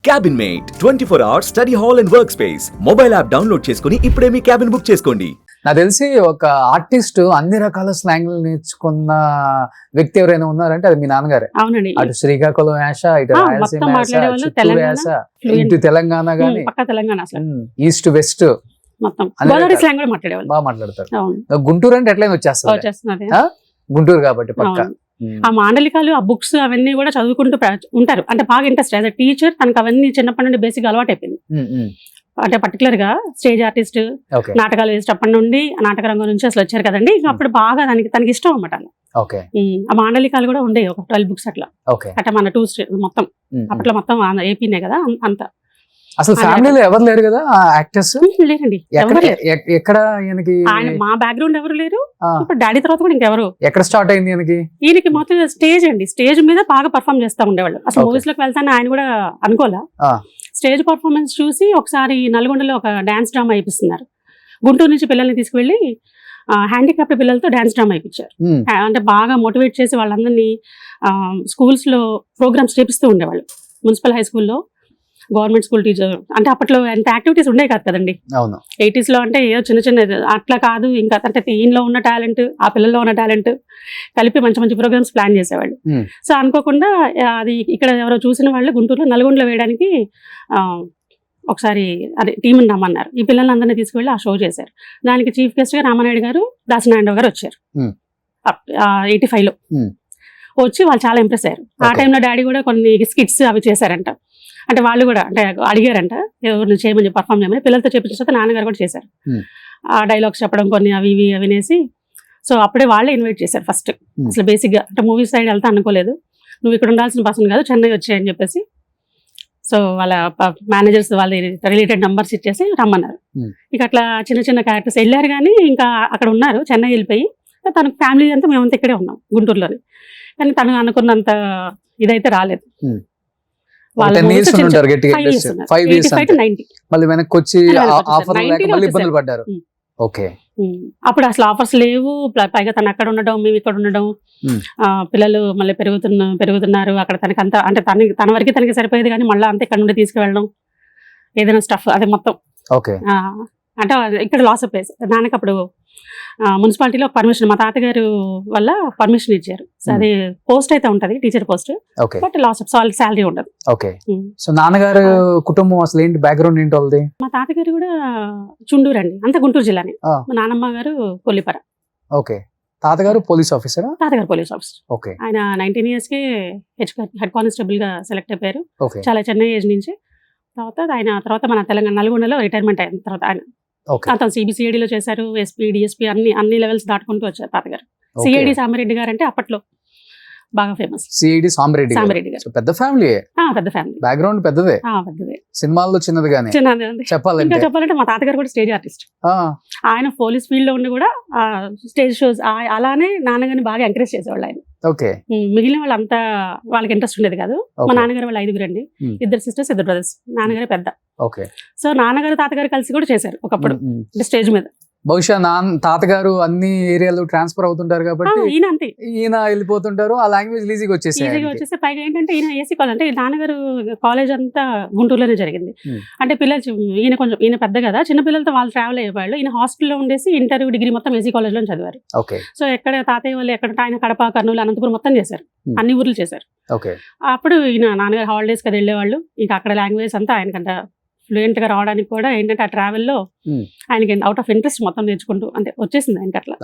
Cabin mate 24 hours study hall and work space mobile app download చేసుకుని ఇప్పుడే మీ cabin book చేసుకోండి. నాకు తెలిసి ఒక ఆర్టిస్ట్ అన్ని రకాల స్లాంగ్లు నేర్చుకున్న వ్యక్తి ఎవరైనా ఉన్నారంటే అది మీ నాన్నగారే. అవునండి. అటు శ్రీకాకుళం యాస, ఇటు రాయలసీమ యాస, మాట్లాడేవాళ్ళు, చిత్తూరు యాస, ఇటు తెలంగాణ గానీ పక్క తెలంగాణ అసలు ఈస్ట్ వెస్ట్ మొత్తం అన్ని గోదావరి రకాల- స్లాంగ్ కూడా మాట్లాడేవాళ్ళు. బాగా మాట్లాడతారు. అవును, గుంటూరు అంటే ఎట్లయినా వచ్చేస్తారు. వచ్చేస్తున్నది. గుంటూరు కాబట్టి పక్క. అవును. ఆ మాండలికాలు, ఆ బుక్స్ అవన్నీ కూడా చదువుకుంటూ ఉంటారు. అంటే బాగా ఇంట్రెస్ట్ యాజ్ అ టీచర్ తనకు అవన్నీ చిన్నప్పటి నుండి బేసిక్ అలవాటు అయిపోయింది. అంటే పర్టికులర్ గా స్టేజ్ ఆర్టిస్ట్, ఓకే నాటకాలు వేసేటప్పటి నుండి నాటక రంగం నుంచి అసలు వచ్చారు కదండి. ఇంకా అప్పుడు బాగా తనకి ఇష్టం అన్నమాట. ఓకే ఆ మాండలికాలు కూడా ఉండేవి, ఒక 12 బుక్స్ అట్లా. ఓకే అంటే మన టూ స్టేట్ మొత్తం అప్పట్లో మొత్తం ఏపీనే కదా అంత. అసలు ఫ్యామిలీలో ఎవరు లేరు కదా యాక్టర్స్? లేరండి, ఎక్కడ ఎవరు లేరు. ఎక్కడ ఈయనకి ఆయన మా బ్యాక్గ్రౌండ్ ఎవరు లేరు. ఆ, ఇప్పుడు డాడీ తర్వాత కూడా ఇంకెవరు. ఎక్కడ స్టార్ట్ అయింది ఈయనకి? ఈయనకి మొత్తం స్టేజ్ అండి, స్టేజ్ మీద బాగా పర్ఫామ్ చేస్తా ఉండేవాళ్ళు. అసలు Okay. మూవీస్ లోకి వెళ్తాను ఆయన కూడా అనుకోలే. ఆ. స్టేజ్ పర్ఫార్మెన్స్ చూసి ఒకసారి నల్గొండలో ఒక డాన్స్ డ్రామా అయిపిస్తున్నారు. గుంటూరు నుంచి పిల్లల్ని తీసుకువెళ్ళి హ్యాండిక్యాప్డ్ పిల్లలతో డాన్స్ డ్రామా అయిపించారు. అంటే బాగా మోటివేట్ చేసి వాళ్ళందరినీ స్కూల్స్ లో ప్రోగ్రామ్స్ చేపిస్తూ ఉండేవాళ్ళు. మున్సిపల్ హై స్కూల్లో, గవర్నమెంట్ స్కూల్ టీచర్. అంటే అప్పట్లో ఎంత యాక్టివిటీస్ ఉండేవి కాదు కదండి. అవును. 80s లో అంటే ఏదో చిన్న చిన్న అట్లా కాదు. ఇంకా అంటే ఈయనలో ఉన్న టాలెంట్, ఆ పిల్లల్లో ఉన్న టాలెంట్ కలిపి మంచి మంచి ప్రోగ్రామ్స్ ప్లాన్ చేసేవాళ్ళు. సో అనుకోకుండా అది ఇక్కడ ఎవరో చూసిన వాళ్ళు గుంటూరులో నల్గొండలో వేయడానికి ఒకసారి అదే టీంని రమ్మన్నారు. ఈ పిల్లలందరినీ తీసుకువెళ్ళి ఆ షో చేశారు. దానికి చీఫ్ గెస్ట్ గా రామానాయుడు గారు, దాసనారాయణ గారు వచ్చారు 85 లో. వచ్చి వాళ్ళు చాలా ఇంప్రెస్ అయ్యారు. ఆ టైంలో డాడీ కూడా కొన్ని స్కిట్స్ అవి చేశారంట. అంటే వాళ్ళు కూడా అంటే అడిగారంట ఎవరిని చేయమని, పర్ఫామ్ చేయమని. పిల్లలతో చెప్పించిన నాన్నగారు కూడా చేశారు. ఆ డైలాగ్స్ చెప్పడం కొన్ని అవి ఇవి వినేసి, సో అప్పుడే వాళ్ళే ఇన్వైట్ చేశారు ఫస్ట్. అసలు బేసిక్ గా అంటే మూవీ సైడ్ వెళ్తా అనుకోలేదు. నువ్వు ఇక్కడ ఉండాల్సిన పర్సన్ కాదు, చెన్నై వచ్చాయని చెప్పేసి. సో వాళ్ళ మేనేజర్స్ వాళ్ళ రిలేటెడ్ నంబర్స్ ఇచ్చేసి రమ్మన్నారు. ఇక అట్లా చిన్న చిన్న క్యారెక్టర్స్ వెళ్ళారు. కానీ ఇంకా అక్కడ ఉన్నారు, చెన్నై వెళ్ళిపోయి. తన ఫ్యామిలీ అంతా మేమంతా ఇక్కడే ఉన్నాం గుంటూరులోనే. కానీ తను అనుకున్నంత ఇదైతే రాలేదు. వాళ్ళ 10 years movies ఉంటారు గట్టిగా. 5 years ఉన్నారు. 5 years 85 to 90. మళ్ళీ వెనక్కి వచ్చి ఆఫర్ లేక 90 లో మళ్ళీ ఇబ్బందులు వచ్చేసారు. పడ్డారు. ఓకే. అప్పుడు అసలు ఆఫర్స్ లేవు. పైగా తను అక్కడ ఉండడం, మేము ఇక్కడ ఉండడం, పిల్లలు మళ్ళీ పెరుగుతున్నారు. అక్కడ తనకి అంతా అంటే తన వరకు తనకి సరిపోయేది. కానీ మళ్ళీ అంతా ఇక్కడ నుండి తీసుకువెళ్ళడం, ఏదైనా స్టఫ్ అదే మొత్తం. ఓకే. అంటే ఇక్కడ లాస్ ఆఫ్ ప్లేస్. నాన్నకి అప్పుడు మున్సిపాలిటీలో పర్మిషన్, మా తాతగారు వల్ల పర్మిషన్ ఇచ్చారు. సో అది పోస్ట్ అయితే ఉంటది, teacher post. Okay. But loss of salary ఉండదు. ఓకే. సో నాన్నగారు కుటుంబం అసలు ఏంటి, బ్యాక్గ్రౌండ్ ఏంటి వాళ్ళది? మా తాతగారు కూడా చుండూరు అండి, అంతా గుంటూరు జిల్లానే. మా నాన్నమ్మ గారు కొల్లిపర. ఓకే. తాతగారు పోలీస్ ఆఫీసరా? తాతగారు పోలీస్ ఆఫీసర్. ఓకే. ఆయన 19 years కే హెడ్ కానిస్టేబుల్ గా సెలెక్ట్ అయిపోయారు. ఓకే. చాలా చిన్న ఏజ్ నుంచి. తర్వాత మన తెలంగాణ నల్గొండలో రిటైర్మెంట్ అయిన తర్వాత ఆయన అతను సిబిసిఐడిలో చేశారు. ఎస్పీ, డిఎస్పీ అన్ని లెవెల్స్ దాటుకుంటూ వచ్చారు తాతగారు. సిఐడి సామిరెడ్డి గారు అంటే అప్పట్లో బాగా ఫేమస్. సిఐడి సామిరెడ్డి గారు. సో పెద్ద ఫ్యామిలీ. పెద్ద ఫ్యామిలీ, బ్యాక్గ్రౌండ్ పెద్దదే. పెద్దదే. సినిమాల్లో చిన్నది గానీ చెప్పాలంటే. ఇంకా చెప్పాలంటే మా తాతగారు కూడా స్టేజ్ ఆర్టిస్ట్. ఆయన పోలీస్ ఫీల్డ్ లో ఉండి కూడా స్టేజ్ షోస్ అలానే నాన్నగారిని బాగా ఎంకరేజ్ చేసేవాళ్ళు ఆయన. ఓకే. మిగిలిన వాళ్ళంతా వాళ్ళకి ఇంట్రెస్ట్ ఉండేది కాదు. మా నాన్నగారు వాళ్ళు 5 అండి, 2 sisters 2 brothers. నాన్నగారే పెద్ద. ఓకే. సో నాన్నగారు తాతగారు కలిసి కూడా చేశారు ఒకప్పుడు స్టేజ్ మీద. బహుశా తాతగారు అన్ని ఏరియాలో ట్రాన్స్ఫర్ అవుతుంటారు కాబట్టి ఈయన అంతే, ఈయన వెళ్ళిపోతుంటారు. ఆ లాంగ్వేజ్ ఈజీగా వచ్చేసి పైగా ఏంటంటే ఈయన ఏసీ కాలేజ్, అంటే నాన్నగారు కాలేజ్ అంతా గుంటూరులోనే జరిగింది. అంటే పిల్లలు ఈయన పెద్ద కదా, చిన్న పిల్లలతో వాళ్ళు ట్రావెల్ అయ్యేవాళ్ళు. ఈయన హాస్టల్లో ఉండేసి ఇంటర్, డిగ్రీ మొత్తం ఏసీ కాలేజ్ లో చదివారు. సో ఎక్కడ తాతయ్య వాళ్ళు ఎక్కడ ఆయన కడప, కర్నూలు, అనంతపురం మొత్తం చేశారు. అన్ని ఊర్లు చేశారు. అప్పుడు ఈయన నాన్నగారు హాలిడేస్ కదా వెళ్ళేవాళ్ళు. ఇంకా అక్కడ లాంగ్వేజ్ అంతా ఆయనకంట ఫ్లూయెంట్ గా రావడానికి కూడా ఏంటంటే ఆ ట్రావెల్లో ఆయనకి అవుట్ ఆఫ్ ఇంట్రెస్ట్ మొత్తం నేర్చుకుంటూ అంటే వచ్చేసింది ఆయనకి అట్లా.